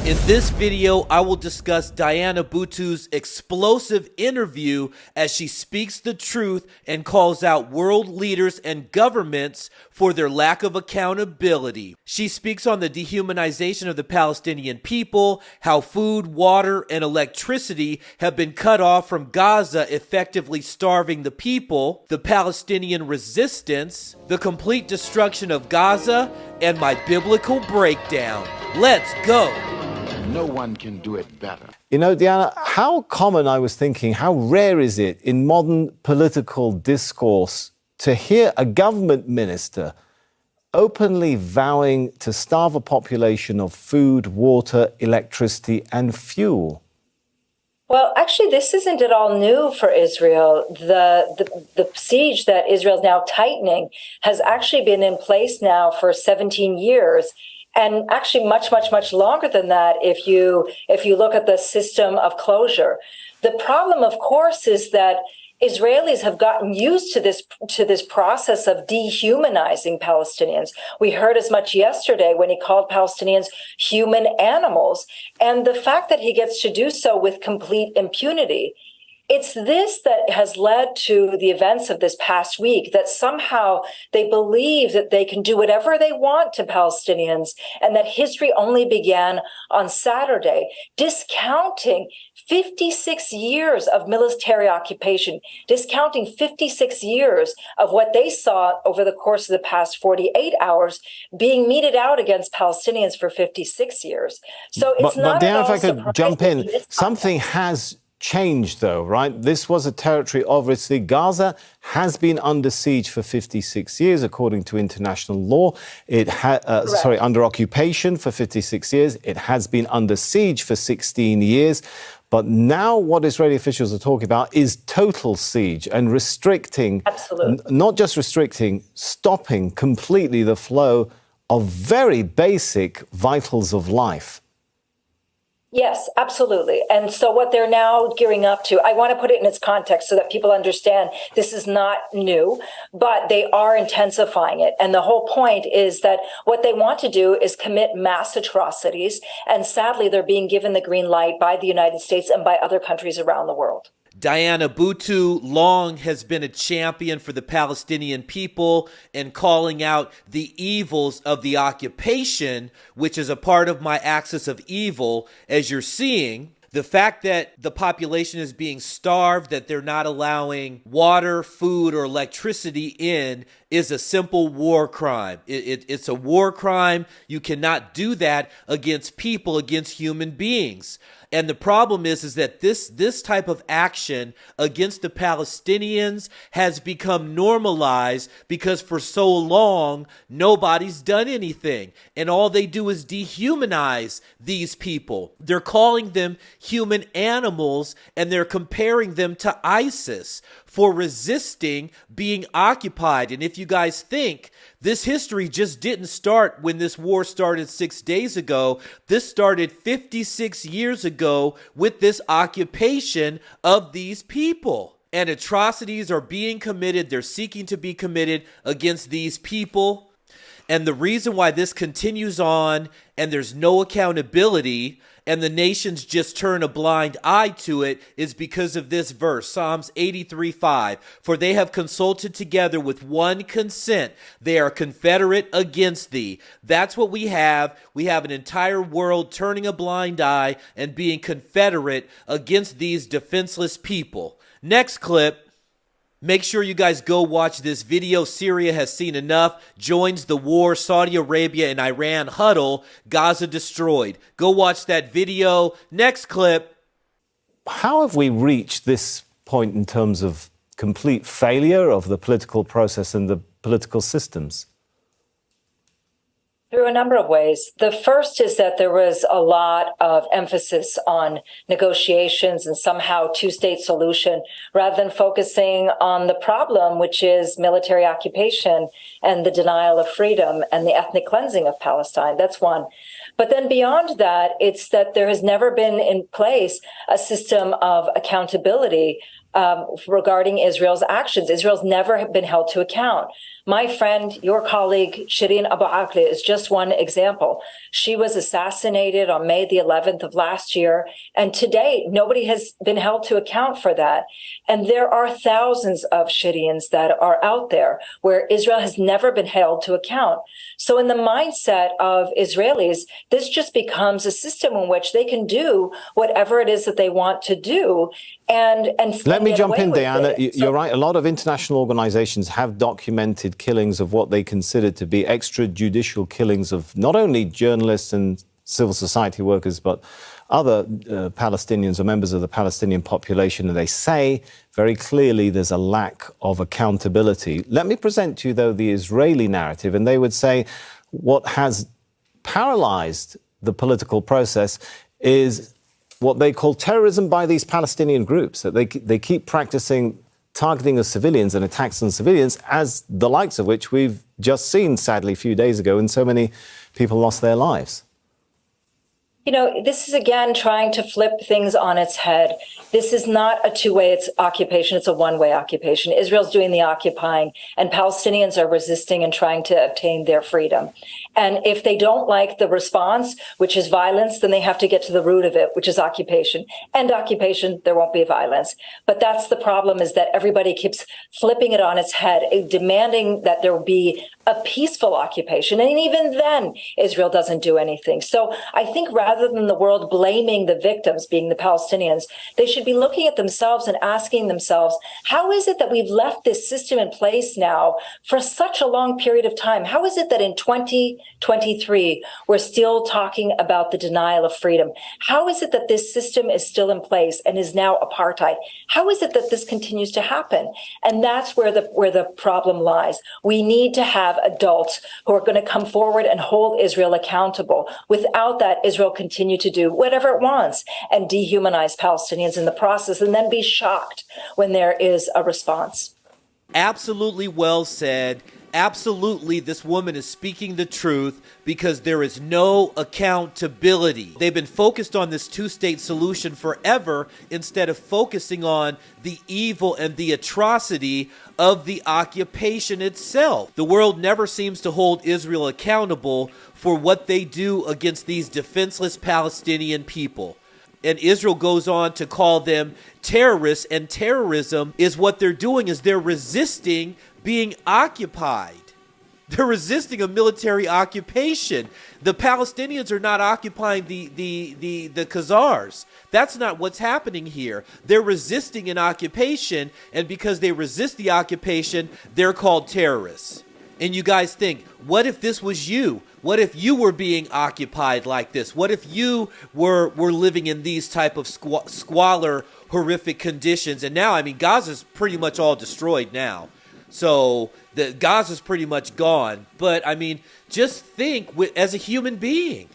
In this video, I will discuss Diana BUTTU's explosive interview as she speaks the truth and calls out world leaders and governments for their lack of accountability. She speaks on the dehumanization of the Palestinian people, how food, water, and electricity have been cut off from Gaza, effectively starving the people, the Palestinian resistance, the complete destruction of Gaza, and my biblical breakdown. Let's go! No one can do it better. You know, Diana, how common, I was thinking, how rare is it in modern political discourse to hear a government minister openly vowing to starve a population of food, water, electricity, and fuel? Well, actually, this isn't at all new for Israel. The siege that Israel is now tightening has actually been in place now for 17 years. And actually much, much, much longer than that if you look at the system of closure. The problem, of course, is that Israelis have gotten used to this process of dehumanizing Palestinians. We heard as much yesterday when he called Palestinians human animals. And the fact that he gets to do so with complete impunity, it's this that has led to the events of this past week, that somehow they believe that they can do whatever they want to Palestinians and that history only began on Saturday, discounting 56 years of military occupation, discounting 56 years of what they saw over the course of the past 48 hours being meted out against Palestinians for 56 years. So it's not But Diana, at all if I could jump in, something has changed, though, right? This was a territory, obviously. Gaza has been under siege for 56 years, according to international law. Under occupation for 56 years. It has been under siege for 16 years. But now what Israeli officials are talking about is total siege and restricting, not just restricting, stopping completely the flow of very basic vitals of life. Yes, absolutely. And so what they're now gearing up to, I want to put it in its context so that people understand this is not new, but they are intensifying it. And the whole point is that what they want to do is commit mass atrocities. And sadly, they're being given the green light by the United States and by other countries around the world. Diana BUTTU long has been a champion for the Palestinian people and calling out the evils of the occupation, which is a part of my axis of evil, as you're seeing. The fact that the population is being starved, that they're not allowing water, food, or electricity in is a simple war crime. It's a war crime. You cannot do that against people, against human beings. And the problem is that this type of action against the Palestinians has become normalized because for so long, nobody's done anything. And all they do is dehumanize these people. They're calling them human animals and they're comparing them to ISIS for resisting being occupied. And if you guys think this history just didn't start when this war started 6 days ago, this started 56 years ago with this occupation of these people. And atrocities are being committed, they're seeking to be committed against these people. And the reason why this continues on and there's no accountability and the nations just turn a blind eye to it is because of this verse, Psalms 83:5. For they have consulted together with one consent. They are confederate against thee. That's what we have. We have an entire world turning a blind eye and being confederate against these defenseless people. Next clip. Make sure you guys go watch this video. Syria has seen enough, joins the war. Saudi Arabia and Iran huddle, Gaza destroyed. Go watch that video. Next clip. How have we reached this point in terms of complete failure of the political process and the political systems? Through a number of ways. The first is that there was a lot of emphasis on negotiations and somehow two-state solution rather than focusing on the problem, which is military occupation and the denial of freedom and the ethnic cleansing of Palestine. That's one. But then beyond that, it's that there has never been in place a system of accountability regarding Israel's actions. Israel's never been held to account. My friend, your colleague, Shireen Abu Akleh, is just one example. She was assassinated on May the 11th of last year, and to date, nobody has been held to account for that. And there are thousands of Shireens that are out there where Israel has never been held to account. So in the mindset of Israelis, this just becomes a system in which they can do whatever it is that they want to do. And let me jump in, Diana. It. You're right. A lot of international organizations have documented killings of what they consider to be extrajudicial killings of not only journalists and civil society workers, but other Palestinians or members of the Palestinian population. And they say very clearly there's a lack of accountability. Let me present to you, though, the Israeli narrative. And they would say what has paralyzed the political process is what they call terrorism by these Palestinian groups, that they keep practicing targeting of civilians and attacks on civilians, as the likes of which we've just seen, sadly, a few days ago, and so many people lost their lives. You know, this is, again, trying to flip things on its head. This is not a two-way occupation. It's a one-way occupation. Israel's doing the occupying, and Palestinians are resisting and trying to obtain their freedom. And if they don't like the response, which is violence, then they have to get to the root of it, which is occupation. End occupation, there won't be violence. But that's the problem, is that everybody keeps flipping it on its head, demanding that there be a peaceful occupation. And even then, Israel doesn't do anything. So I think rather than the world blaming the victims, being the Palestinians, they should be looking at themselves and asking themselves, how is it that we've left this system in place now for such a long period of time? How is it that in 2023, we're still talking about the denial of freedom? How is it that this system is still in place and is now apartheid? How is it that this continues to happen? And that's where the problem lies. We need to have adults who are going to come forward and hold Israel accountable. Without that, Israel continue to do whatever it wants and dehumanize Palestinians in the process, and then be shocked when there is a response. Absolutely well said. Absolutely, this woman is speaking the truth, because there is no accountability. They've been focused on this two-state solution forever instead of focusing on the evil and the atrocity of the occupation itself. The world never seems to hold Israel accountable for what they do against these defenseless Palestinian people. And Israel goes on to call them terrorists, and terrorism is what they're doing, is they're resisting being occupied. They're resisting a military occupation. The Palestinians are not occupying the Khazars. That's not what's happening here. They're resisting an occupation, and because they resist the occupation, they're called terrorists. And you guys think, what if this was you? What if you were being occupied like this? What if you were living in these type of squalor, horrific conditions? And now, I mean, Gaza's pretty much all destroyed now. So the Gaza's pretty much gone. But I mean, just think as a human being.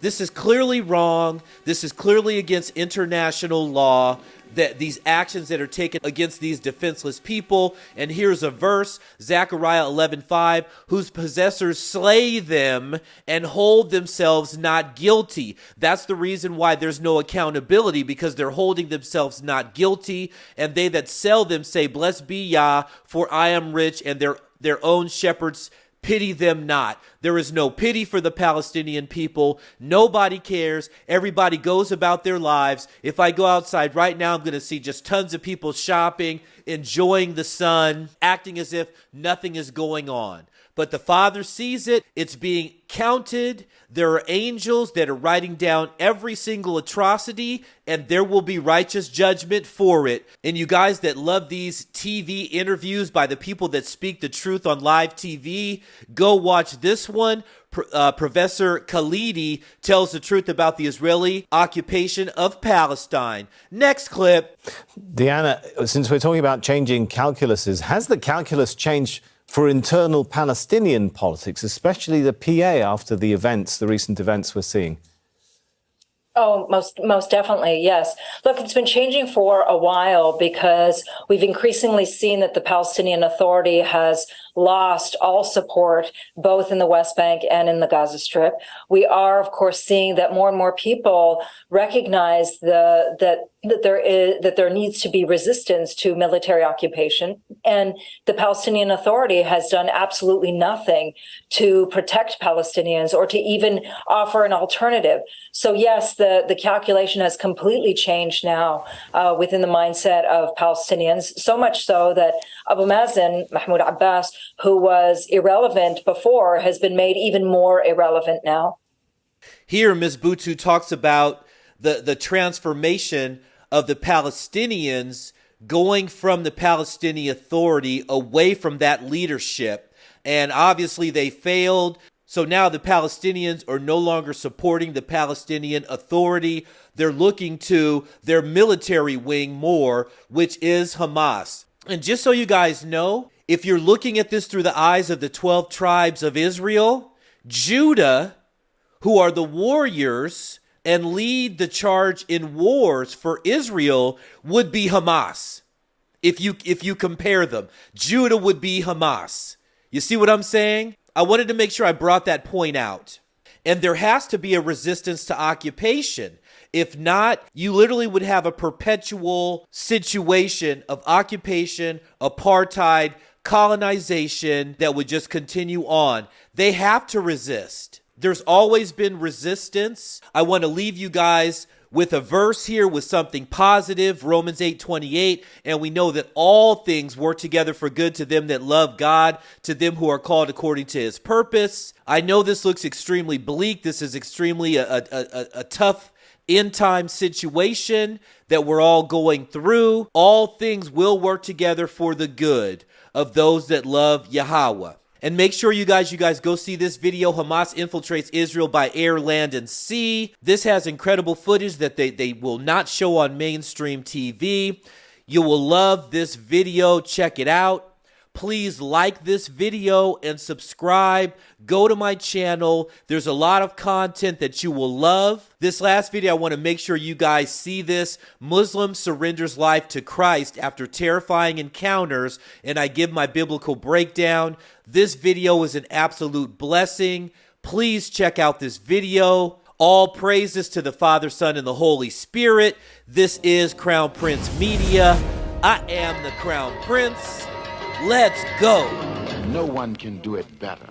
This is clearly wrong. This is clearly against international law, that these actions that are taken against these defenseless people. And here's a verse, Zechariah 11:5, whose possessors slay them and hold themselves not guilty. That's the reason why there's no accountability, because they're holding themselves not guilty. And they that sell them say, blessed be Yah, for I am rich, and their own shepherds pity them not. There is no pity for the Palestinian people. Nobody cares. Everybody goes about their lives. If I go outside right now, I'm going to see just tons of people shopping, enjoying the sun, acting as if nothing is going on. But the Father sees it. It's being counted. There are angels that are writing down every single atrocity, and there will be righteous judgment for it. And you guys that love these TV interviews by the people that speak the truth on live TV, go watch this one. Professor Khalidi tells the truth about the Israeli occupation of Palestine. Next clip. Diana, since we're talking about changing calculuses, has the calculus changed for internal Palestinian politics, especially the PA, after the recent events we're seeing? Oh, most definitely, yes. Look, it's been changing for a while, because we've increasingly seen that the Palestinian Authority has lost all support both in the West Bank and in the Gaza Strip. We are, of course, seeing that more and more people recognize that there needs to be resistance to military occupation, and the Palestinian Authority has done absolutely nothing to protect Palestinians or to even offer an alternative. So yes, the calculation has completely changed now within the mindset of Palestinians, so much so that Abu Mazen, Mahmoud Abbas, who was irrelevant before, has been made even more irrelevant now. Here, Ms. BUTTU talks about the transformation of the Palestinians going from the Palestinian Authority away from that leadership. And obviously they failed. So now the Palestinians are no longer supporting the Palestinian Authority. They're looking to their military wing more, which is Hamas. And just so you guys know, if you're looking at this through the eyes of the 12 tribes of Israel, Judah, who are the warriors and lead the charge in wars for Israel, would be Hamas. If you compare them, Judah would be Hamas. You see what I'm saying? I wanted to make sure I brought that point out. And there has to be a resistance to occupation. If not, you literally would have a perpetual situation of occupation, apartheid, colonization that would just continue on. They have to resist. There's always been resistance. I want to leave you guys with a verse here with something positive, Romans 8:28, and we know that all things work together for good to them that love God, to them who are called according to his purpose. I know this looks extremely bleak. This is extremely a tough end time situation that we're all going through. All things will work together for the good of those that love Yahweh. And make sure you guys go see this video. Hamas infiltrates Israel by air, land, and sea. This has incredible footage that they will not show on mainstream TV. You will love this video. Check it out. Please like this video and subscribe. Go to my channel. There's a lot of content that you will love. This last video, I want to make sure you guys see this. Muslim surrenders life to Christ after terrifying encounters, and I give my biblical breakdown. This video is an absolute blessing. Please check out this video. All praises to the Father, Son, and the Holy Spirit. This is Crown Prince Media. I am the Crown Prince. Let's go. No one can do it better.